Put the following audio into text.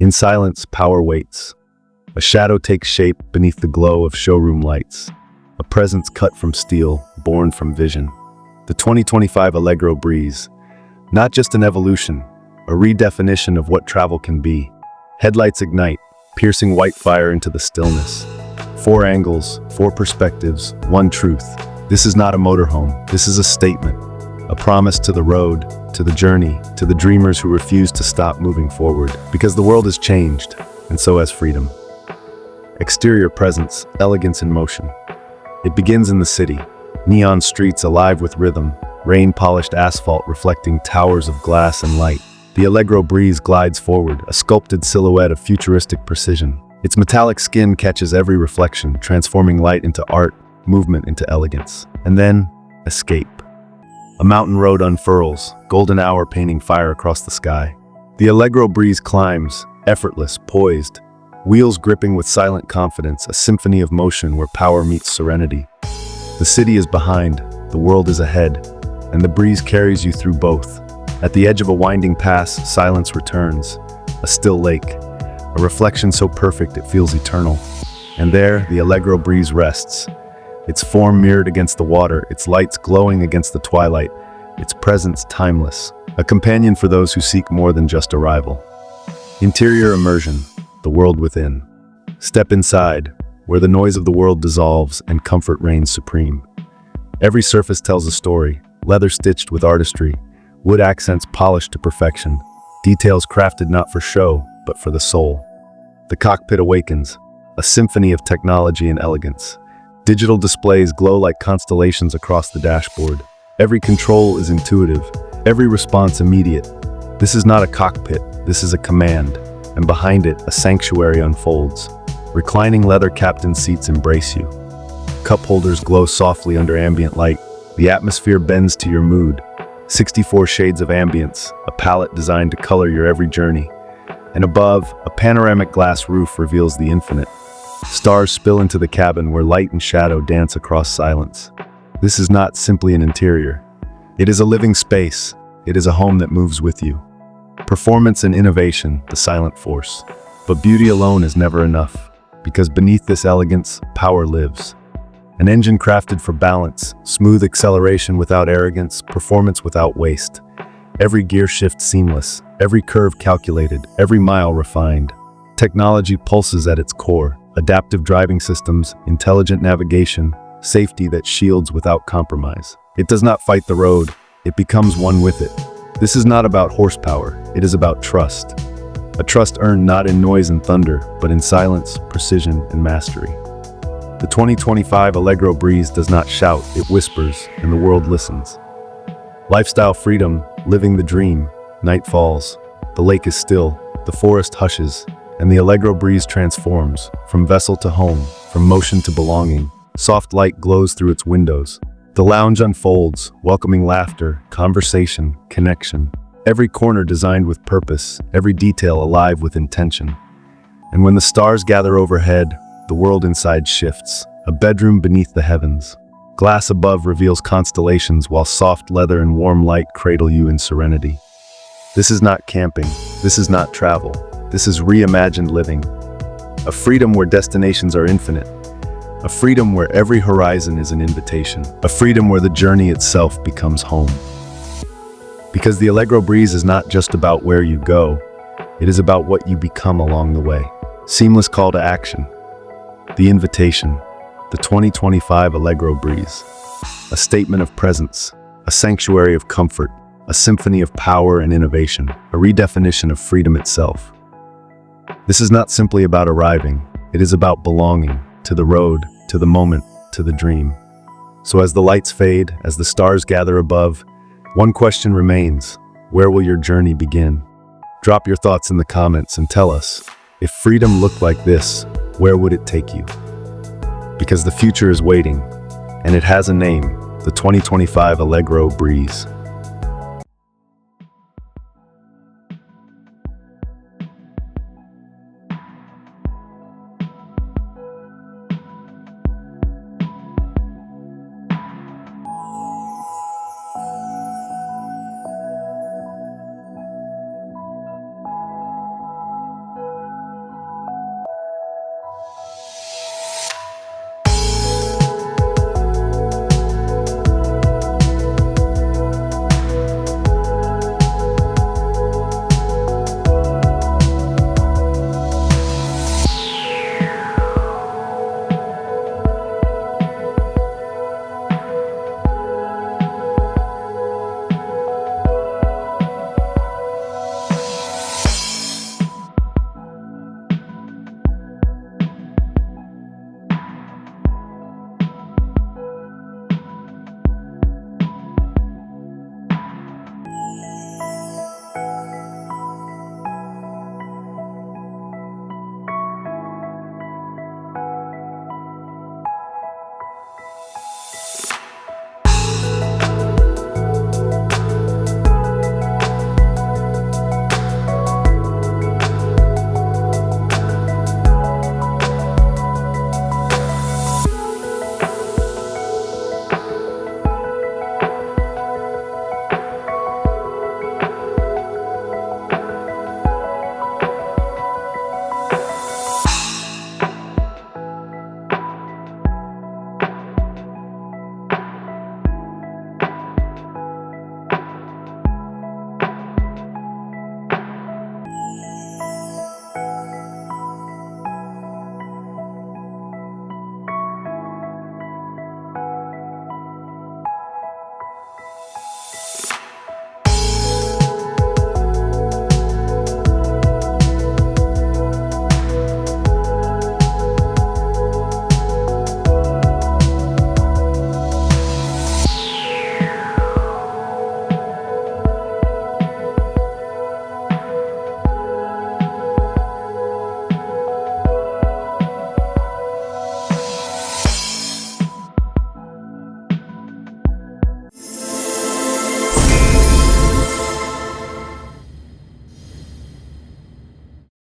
In silence, power waits. A shadow takes shape beneath the glow of showroom lights. A presence cut from steel, born from vision. The 2025 Allegro Breeze. Not just an evolution, a redefinition of what travel can be. Headlights ignite, piercing white fire into the stillness. 4 angles, 4 perspectives, 1 truth. This is not a motorhome. This is a statement. A promise to the road, to the journey, to the dreamers who refuse to stop moving forward. Because the world has changed, and so has freedom. Exterior presence, elegance in motion. It begins in the city. Neon streets alive with rhythm, rain-polished asphalt reflecting towers of glass and light. The Allegro Breeze glides forward, a sculpted silhouette of futuristic precision. Its metallic skin catches every reflection, transforming light into art, movement into elegance. And then, escape. A mountain road unfurls, golden hour painting fire across the sky. The Allegro Breeze climbs, effortless, poised, wheels gripping with silent confidence, a symphony of motion where power meets serenity. The city is behind, the world is ahead, and the breeze carries you through both. At the edge of a winding pass, silence returns, a still lake, a reflection so perfect it feels eternal. And there, the Allegro Breeze rests, its form mirrored against the water, its lights glowing against the twilight, its presence timeless, a companion for those who seek more than just arrival. Interior immersion, the world within. Step inside, where the noise of the world dissolves and comfort reigns supreme. Every surface tells a story, leather stitched with artistry, wood accents polished to perfection, details crafted not for show, but for the soul. The cockpit awakens, a symphony of technology and elegance. Digital displays glow like constellations across the dashboard. Every control is intuitive, every response immediate. This is not a cockpit, this is a command, and behind it, a sanctuary unfolds. Reclining leather captain seats embrace you. Cup holders glow softly under ambient light. The atmosphere bends to your mood. 64 shades of ambience, a palette designed to color your every journey. And above, a panoramic glass roof reveals the infinite. Stars spill into the cabin where light and shadow dance across silence. This is not simply an interior. It is a living space. It is a home that moves with you. Performance and innovation, the silent force. But beauty alone is never enough, because beneath this elegance, power lives. An engine crafted for balance, smooth acceleration without arrogance, performance without waste. Every gear shift seamless, every curve calculated, every mile refined. Technology pulses at its core, adaptive driving systems, intelligent navigation, safety that shields without compromise. It does not fight the road, it becomes one with it. This is not about horsepower, it is about trust. A trust earned not in noise and thunder, but in silence, precision, and mastery. The 2025 Allegro Breeze does not shout, it whispers, and the world listens. Lifestyle freedom, living the dream. Night falls, the lake is still, the forest hushes, and the Allegro Breeze transforms, from vessel to home, from motion to belonging. Soft light glows through its windows. The lounge unfolds, welcoming laughter, conversation, connection. Every corner designed with purpose, every detail alive with intention. And when the stars gather overhead, the world inside shifts, a bedroom beneath the heavens. Glass above reveals constellations while soft leather and warm light cradle you in serenity. This is not camping, this is not travel, this is reimagined living. A freedom where destinations are infinite. A freedom where every horizon is an invitation. A freedom where the journey itself becomes home. Because the Allegro Breeze is not just about where you go, it is about what you become along the way. Seamless call to action. The invitation, the 2025 Allegro Breeze. A statement of presence, a sanctuary of comfort, a symphony of power and innovation, a redefinition of freedom itself. This is not simply about arriving, it is about belonging to the road, to the moment, to the dream. So as the lights fade, as the stars gather above, one question remains: where will your journey begin? Drop your thoughts in the comments and tell us, if freedom looked like this, where would it take you? Because the future is waiting, and it has a name, the 2025 Allegro Breeze.